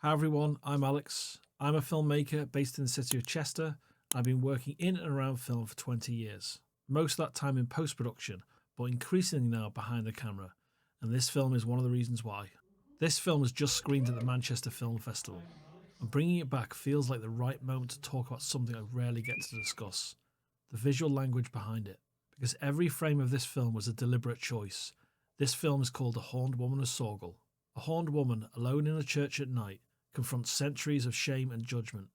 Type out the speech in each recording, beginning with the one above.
Hi everyone, I'm Alex. I'm a filmmaker based in the city of Chester. I've been working in and around film for 20 years. Most of that time in post-production, but increasingly now behind the camera. And this film is one of the reasons why. This film was just screened at the Manchester Film Festival, and bringing it back feels like the right moment to talk about something I rarely get to discuss: the visual language behind it. Because every frame of this film was a deliberate choice. This film is called The Horned Woman of Saughall. A horned woman, alone in a church at night, confronts centuries of shame and judgment,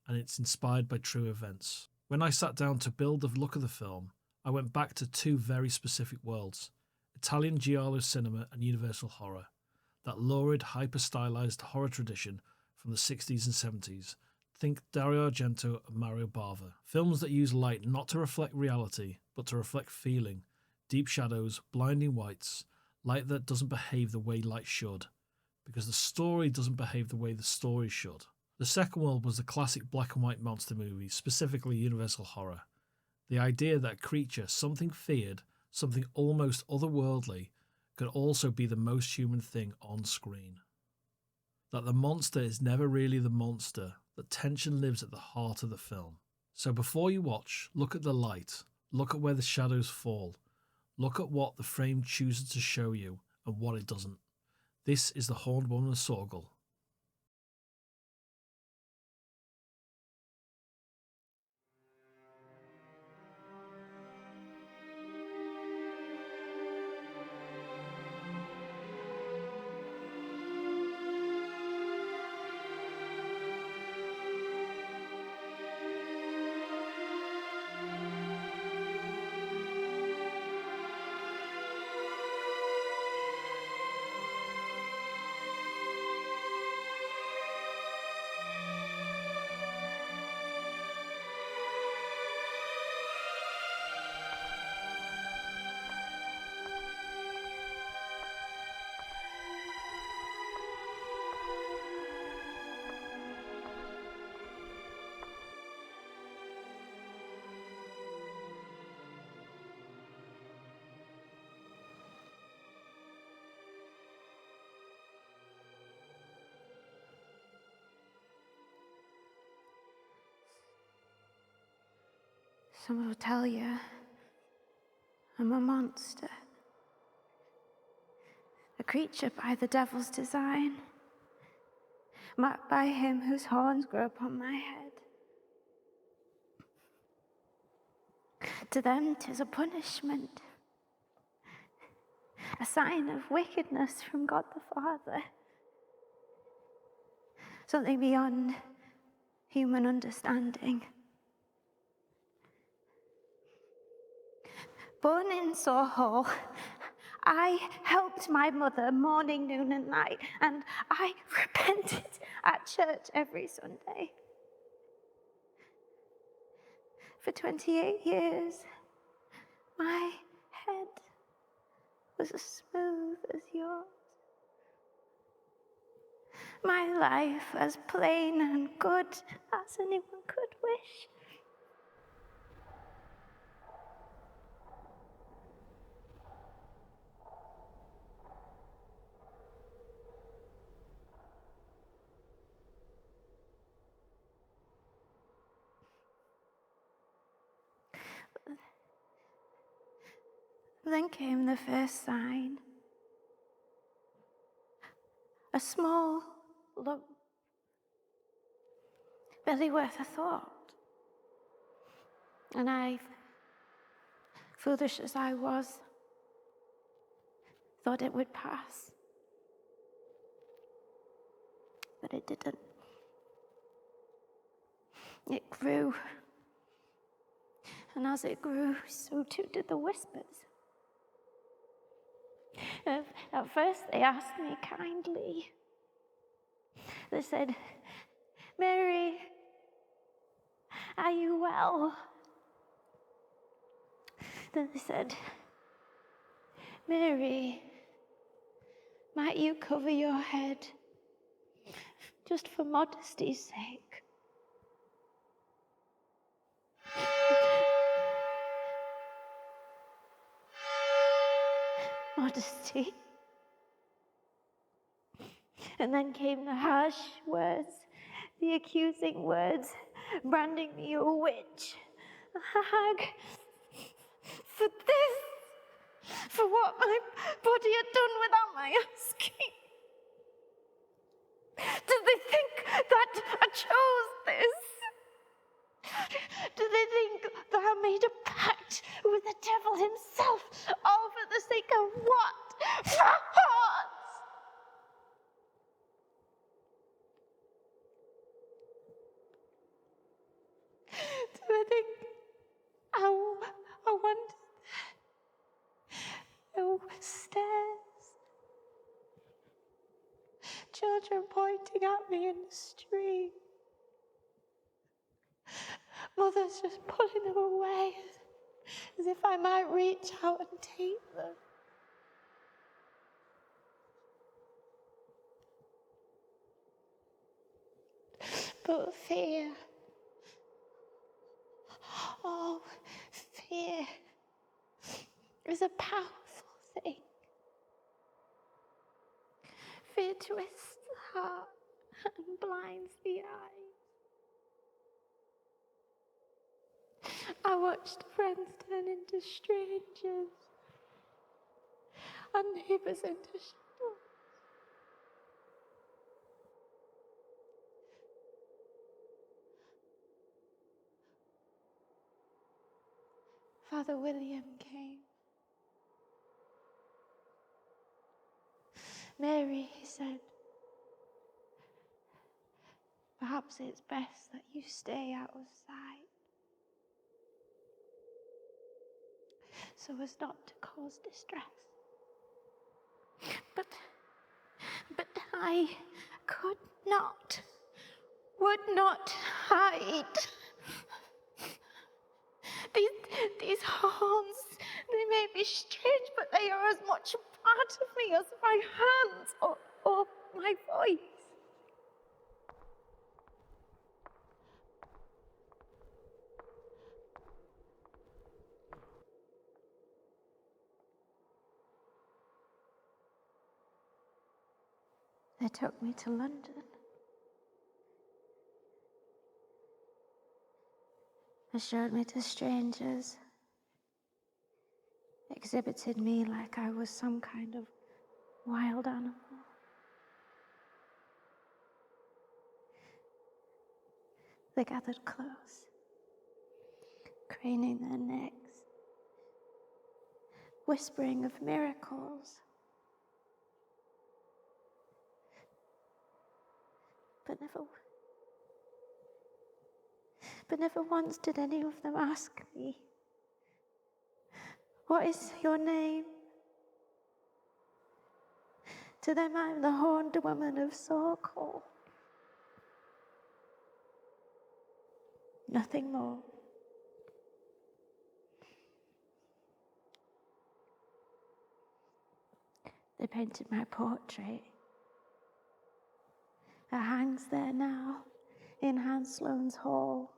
and it's inspired by true events. When I sat down to build the look of the film, I went back to two very specific worlds: Italian Giallo cinema and Universal horror, that lurid, hyper-stylized horror tradition from the 60s and 70s. Think Dario Argento and Mario Bava. Films that use light not to reflect reality, but to reflect feeling. Deep shadows, blinding whites, light that doesn't behave the way light should, because the story doesn't behave the way the story should. The second world was the classic black and white monster movies, specifically Universal horror. The idea that a creature, something feared, something almost otherworldly, could also be the most human thing on screen. That the monster is never really the monster, that tension lives at the heart of the film. So before you watch, look at the light, look at where the shadows fall, look at what the frame chooses to show you and what it doesn't. This is The Horned Woman of Saughall. Some will tell you I'm a monster, a creature by the devil's design, marked by him whose horns grow upon my head. To them 'tis a punishment, a sign of wickedness from God the Father, something beyond human understanding. Born in Saughall, I helped my mother morning, noon, and night, and I repented at church every Sunday. For 28 years, my head was as smooth as yours. My life as plain and good as anyone could wish. Then came the first sign. A small lump, barely worth a thought. And I, foolish as I was, thought it would pass. But it didn't. It grew. And as it grew, so too did the whispers. At first they asked me kindly. They said, "Mary, are you well?" Then they said, "Mary, might you cover your head, just for modesty's sake?" Modesty. And then came the harsh words, the accusing words, branding me a witch, a hag, for this, for what my body had done without my asking. Do they think that I chose this? Do they think that I made a pact with the devil himself, all for the sake of what? For hearts! Do they think I wanted no stairs, children pointing at me in the street, mothers just pulling them away as if I might reach out and take them? But fear, oh, fear is a powerful thing. Fear twists the heart and blinds the eyes. I watched friends turn into strangers, and neighbours into strangers. Father William came. Mary, he said, perhaps it's best that you stay out of sight, so as not to cause distress. But I could not, would not hide. These horns, they may be strange, but they are as much a part of me as my hands or my voice. They took me to London. They showed me to strangers, exhibited me like I was some kind of wild animal. They gathered close, craning their necks, whispering of miracles. But never once did any of them ask me, "What is your name?" To them, I'm the Horned Woman of Saughall. Nothing more. They painted my portrait. It hangs there now in Hansloan's hall.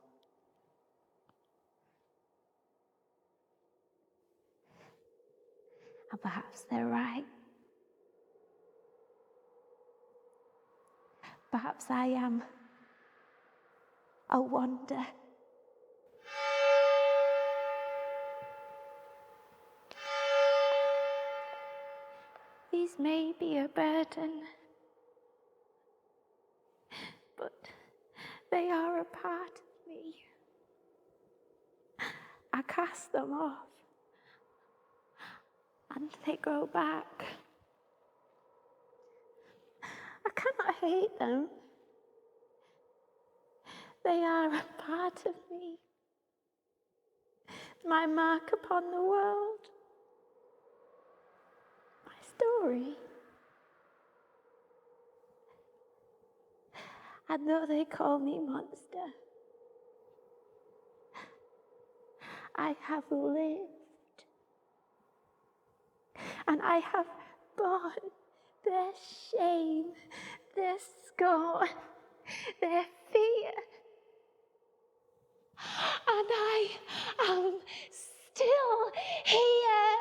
And perhaps they're right. Perhaps I am a wonder. These may be a burden, but they are a part of me. I cast them off, and they grow back. I cannot hate them. They are a part of me. My mark upon the world. My story. And though they call me monster, I have lived. And I have borne their shame, their scorn, their fear. And I am still here.